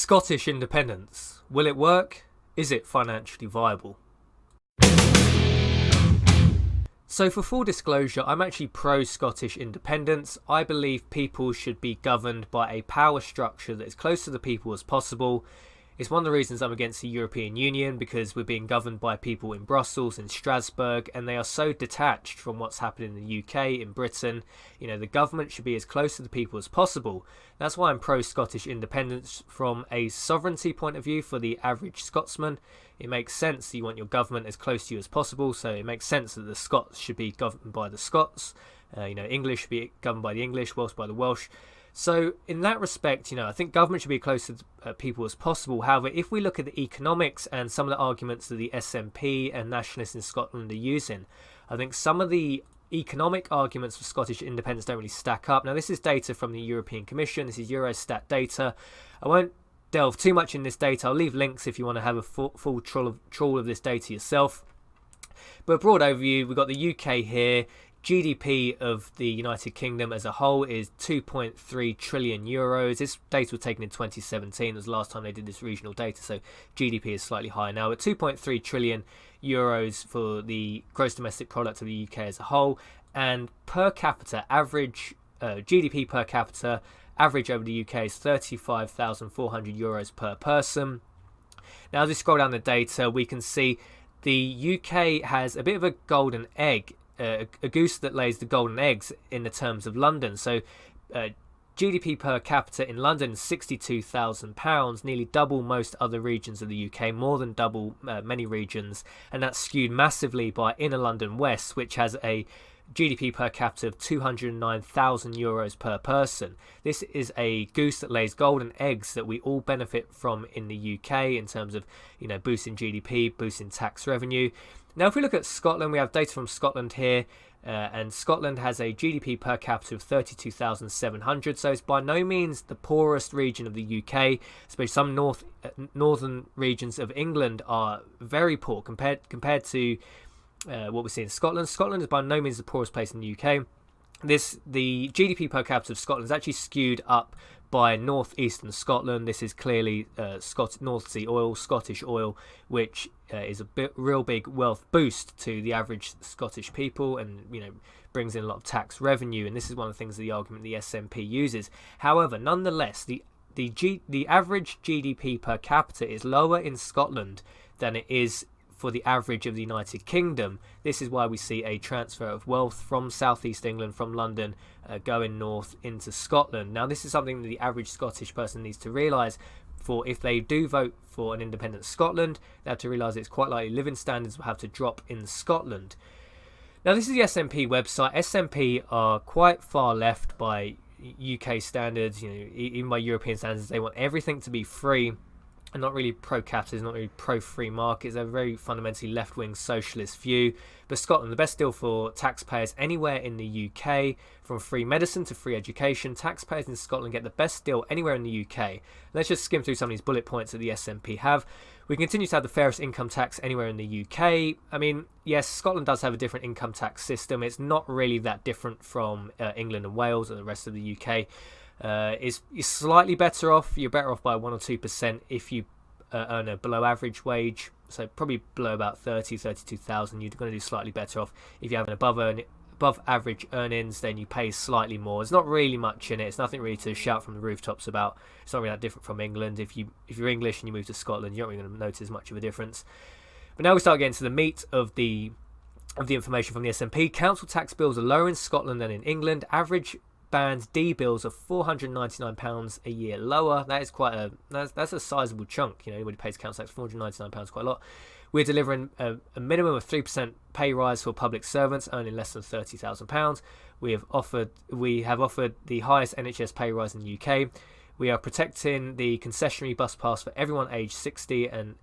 Scottish independence. Will it work? Is it financially viable? So for full disclosure, I'm actually pro-Scottish independence. I believe people should be governed by a power structure that is close to the people as possible. It's one of the reasons I'm against the European Union, because we're being governed by people in Brussels and Strasbourg, and they are so detached from what's happening in the UK, in Britain. You know, the government should be as close to the people as possible. That's why I'm pro-Scottish independence from a sovereignty point of view for the average Scotsman. It makes sense that you want your government as close to you as possible, so it makes sense that the Scots should be governed by the Scots. English should be governed by the English, Welsh by the Welsh. So in that respect, I think government should be close to people as possible. However, if we look at the economics and some of the arguments that the SNP and nationalists in Scotland are using, I think some of the economic arguments for Scottish independence don't really stack up. Now, this is data from the European Commission. This is Eurostat data. I won't delve too much in this data. I'll leave links if you want to have a full trawl of this data yourself. But a broad overview, we've got the UK here. GDP of the United Kingdom as a whole is 2.3 trillion euros. This data was taken in 2017. It was the last time they did this regional data, so GDP is slightly higher now. But 2.3 trillion euros for the gross domestic product of the UK as a whole. And per capita, average GDP per capita, average over the UK is 35,400 euros per person. Now, as we scroll down the data, we can see the UK has a bit of a golden egg. A goose that lays the golden eggs in the terms of London. So GDP per capita in London is £62,000, nearly double most other regions of the UK, more than double many regions, and that's skewed massively by Inner London West, which has a GDP per capita of 209,000 euros per person. This is a goose that lays golden eggs that we all benefit from in the UK in terms of, boosting GDP, boosting tax revenue. Now, if we look at Scotland, we have data from Scotland here, and Scotland has a GDP per capita of 32,700, so it's by no means the poorest region of the UK. Especially some northern regions of England are very poor compared to what we see in Scotland. Scotland is by no means the poorest place in the UK. The GDP per capita of Scotland is actually skewed up by northeastern Scotland. This is clearly North Sea oil, Scottish oil, which is a real big wealth boost to the average Scottish people, and brings in a lot of tax revenue. And this is one of the things, the argument the SNP uses. However, nonetheless, the average GDP per capita is lower in Scotland than it is for the average of the United Kingdom. This is why we see a transfer of wealth from southeast England, from London, going north into Scotland. Now, this is something that the average Scottish person needs to realise. For if they do vote for an independent Scotland, they have to realise it's quite likely living standards will have to drop in Scotland. Now, this is the SNP website. SNP are quite far left by UK standards, even by European standards. They want everything to be free, and not really pro-capitalism, not really pro-free markets. They're a very fundamentally left-wing socialist view. But Scotland, the best deal for taxpayers anywhere in the UK, from free medicine to free education, taxpayers in Scotland get the best deal anywhere in the UK. Let's just skim through some of these bullet points that the SNP have. We continue to have the fairest income tax anywhere in the UK. I mean, yes, Scotland does have a different income tax system. It's not really that different from England and Wales or the rest of the UK. Is slightly better off. You're better off by 1 or 2% if you earn a below average wage, so probably below about 32,000. You're going to do slightly better off. If you have an above average earnings, then you pay slightly more. There's not really much in it. It's nothing really to shout from the rooftops about. It's not really that different from England. If you're English and you move to Scotland, you're not really going to notice much of a difference. But now we start getting to the meat of the information from the SNP. Council tax bills are lower in Scotland than in England. Average Band D bills are £499 a year lower. That is that's a sizable chunk. Anybody pays council tax, £499, quite a lot. We're delivering a minimum of 3% pay rise for public servants earning less than £30,000. We have offered the highest NHS pay rise in the UK. We are protecting the concessionary bus pass for everyone aged 60 and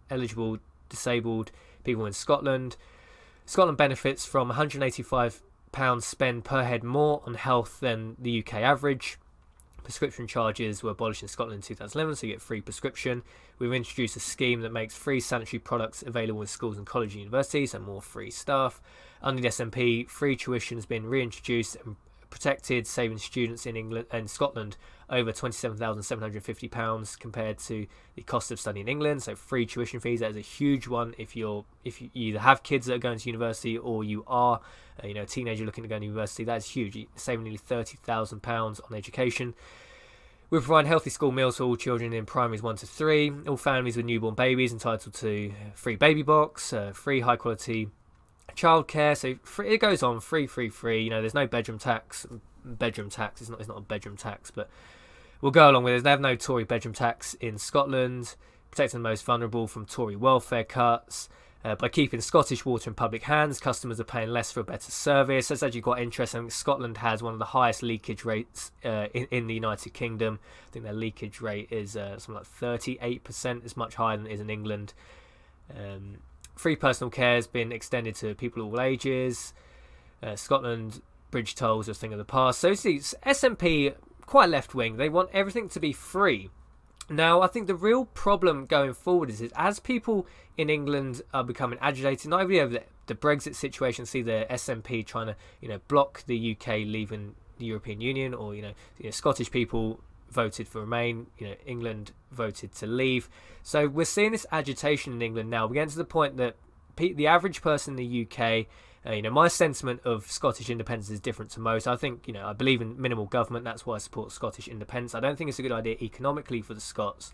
eligible disabled people in Scotland. Scotland benefits from £185 spend per head more on health than the UK average. Prescription charges were abolished in Scotland in 2011, so you get free prescription. We've introduced a scheme that makes free sanitary products available in schools and colleges and universities, and more free stuff. Under the SNP, free tuition has been reintroduced, and protected, saving students in England and Scotland over £27,750 compared to the cost of studying in England. So free tuition fees, that is a huge one if you either have kids that are going to university or you are a teenager looking to go to university. That's huge. You're saving nearly £30,000 on education. We provide healthy school meals for all children in primaries 1 to 3. All families with newborn babies entitled to free baby box, free high quality childcare. So free, it goes on, free. There's no bedroom tax. It's not a bedroom tax, but we'll go along with it. They have no Tory bedroom tax in Scotland, protecting the most vulnerable from Tory welfare cuts. By keeping Scottish water in public hands, customers are paying less for a better service. That's actually quite interesting. Scotland has one of the highest leakage rates in the United Kingdom. I think their leakage rate is something like 38%. It's much higher than it is in England. Free personal care has been extended to people of all ages. Scotland, bridge tolls are a thing of the past. So see, SNP, quite left-wing. They want everything to be free. Now, I think the real problem going forward is as people in England are becoming agitated, not only over the Brexit situation, see the SNP trying to, block the UK leaving the European Union, or Scottish people voted for Remain, England voted to leave. So we're seeing this agitation in England now. We're getting to the point that the average person in the UK, my sentiment of Scottish independence is different to most. I think, I believe in minimal government. That's why I support Scottish independence. I don't think it's a good idea economically for the Scots.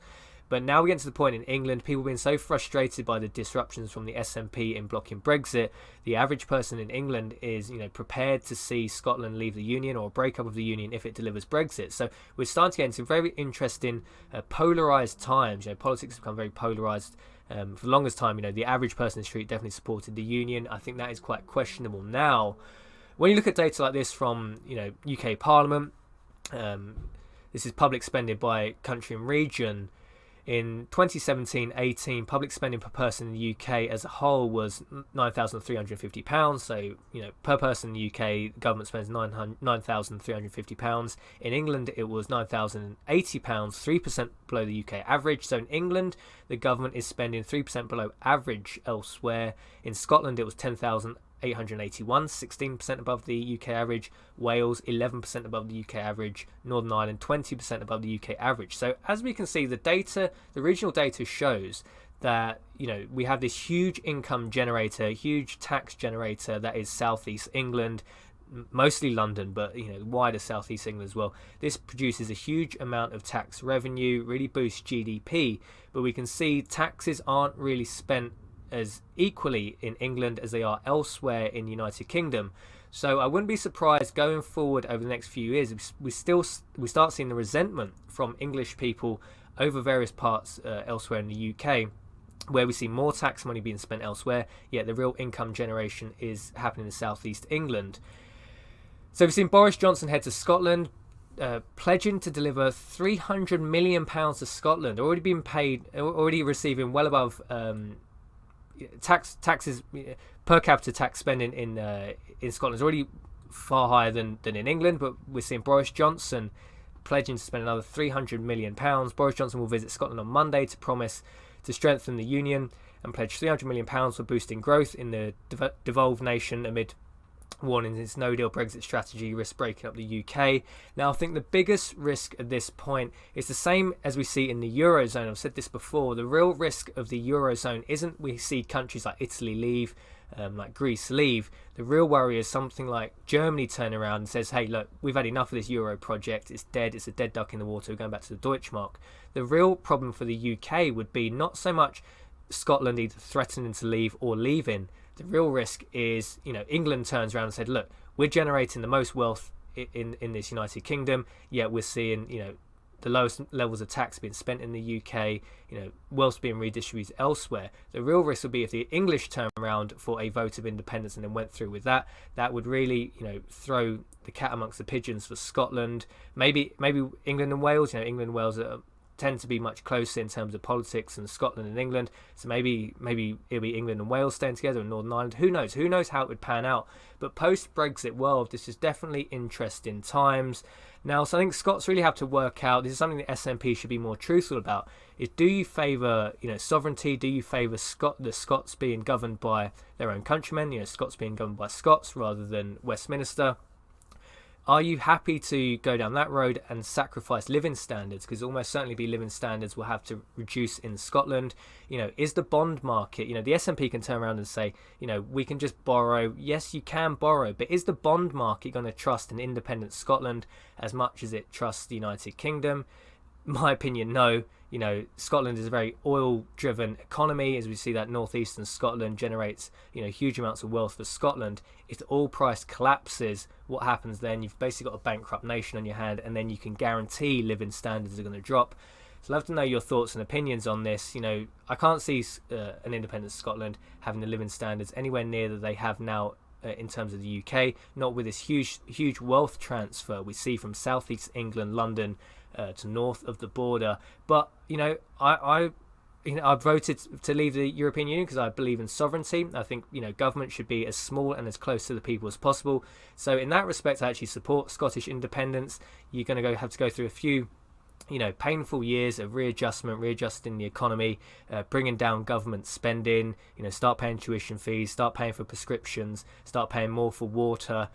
But now we get to the point in England, people being so frustrated by the disruptions from the SNP in blocking Brexit, the average person in England is, prepared to see Scotland leave the Union or break up of the Union if it delivers Brexit. So we're starting to get into very interesting, polarised times. Politics have become very polarised. For the longest time, the average person in the street definitely supported the Union. I think that is quite questionable now. When you look at data like this from, UK Parliament, this is public spending by country and region. In 2017-18, public spending per person in the UK as a whole was £9,350. So, per person in the UK, the government spends £9,350. In England, it was £9,080, 3% below the UK average. So in England, the government is spending 3% below average elsewhere. In Scotland, it was £10,881, 16% above the UK average. Wales, 11% above the UK average. Northern Ireland, 20% above the UK average. So as we can see, the regional data shows that we have this huge income generator, huge tax generator that is Southeast England, mostly London, but wider Southeast England as well. This produces a huge amount of tax revenue, really boosts GDP, but we can see taxes aren't really spent as equally in England as they are elsewhere in the United Kingdom. So I wouldn't be surprised going forward over the next few years, we start seeing the resentment from English people over various parts elsewhere in the UK, where we see more tax money being spent elsewhere, yet the real income generation is happening in Southeast England. So we've seen Boris Johnson head to Scotland, pledging to deliver £300 million to Scotland, already receiving well above taxes per capita tax spending in Scotland is already far higher than in England, but we're seeing Boris Johnson pledging to spend another £300 million. Boris Johnson will visit Scotland on Monday to promise to strengthen the union and pledge £300 million for boosting growth in the devolved nation amid warning its no-deal Brexit strategy risks breaking up the UK. Now, I think the biggest risk at this point is the same as we see in the Eurozone. I've said this before. The real risk of the Eurozone isn't we see countries like Italy leave, like Greece leave. The real worry is something like Germany turn around and says, hey, look, we've had enough of this Euro project. It's dead. It's a dead duck in the water. We're going back to the Deutschmark. The real problem for the UK would be not so much Scotland either threatening to leave or leaving. The real risk is, England turns around and said, look, we're generating the most wealth in this United Kingdom, yet we're seeing, the lowest levels of tax being spent in the UK, wealth being redistributed elsewhere. The real risk would be if the English turn around for a vote of independence and then went through with that. That would really, throw the cat amongst the pigeons for Scotland. Maybe England and Wales, England and Wales tend to be much closer in terms of politics than Scotland and England. So maybe it'll be England and Wales staying together in Northern Ireland. Who knows? Who knows how it would pan out? But post-Brexit world, this is definitely interesting times. Now, so I think Scots really have to work out, this is something the SNP should be more truthful about, is do you favour, sovereignty? Do you favour the Scots being governed by their own countrymen, Scots being governed by Scots rather than Westminster? Are you happy to go down that road and sacrifice living standards? Because almost certainly be living standards will have to reduce in Scotland. Is the bond market, the SNP can turn around and say, we can just borrow. Yes, you can borrow, but is the bond market going to trust an independent Scotland as much as it trusts the United Kingdom? My opinion, no. Scotland is a very oil-driven economy. As we see that northeastern Scotland generates, huge amounts of wealth for Scotland. If the oil price collapses, what happens then? You've basically got a bankrupt nation on your hand, and then you can guarantee living standards are going to drop. So I'd love to know your thoughts and opinions on this. I can't see an independent Scotland having the living standards anywhere near that they have now in terms of the UK, not with this huge wealth transfer we see from southeast England, London, to north of the border. But I voted to leave the European Union because I believe in sovereignty. I think government should be as small and as close to the people as possible. So in that respect, I actually support Scottish independence. You're going to have to go through a few painful years of readjusting the economy, bringing down government spending, start paying tuition fees, start paying for prescriptions, start paying more for water.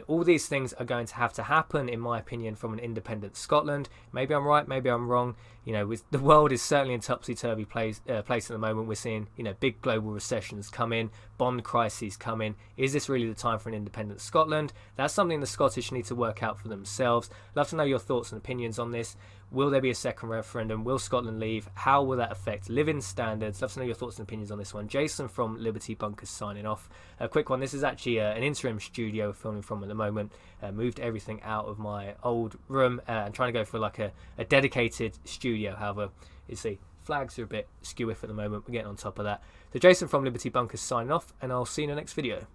All these things are going to have to happen, in my opinion, from an independent Scotland. Maybe I'm right, maybe I'm wrong. The world is certainly in topsy-turvy place at the moment. We're seeing, big global recessions come in, bond crises come in. Is this really the time for an independent Scotland? That's something the Scottish need to work out for themselves. Love to know your thoughts and opinions on this. Will there be a second referendum? Will Scotland leave? How will that affect living standards? Love to know your thoughts and opinions on this one. Jason from Liberty Bunkers signing off. A quick one. This is actually an interim studio we're filming from at the moment. Moved everything out of my old room and trying to go for like a dedicated studio. However, you see, flags are a bit skew-iff at the moment. We're getting on top of that. So Jason from Liberty Bunkers signing off, and I'll see you in the next video.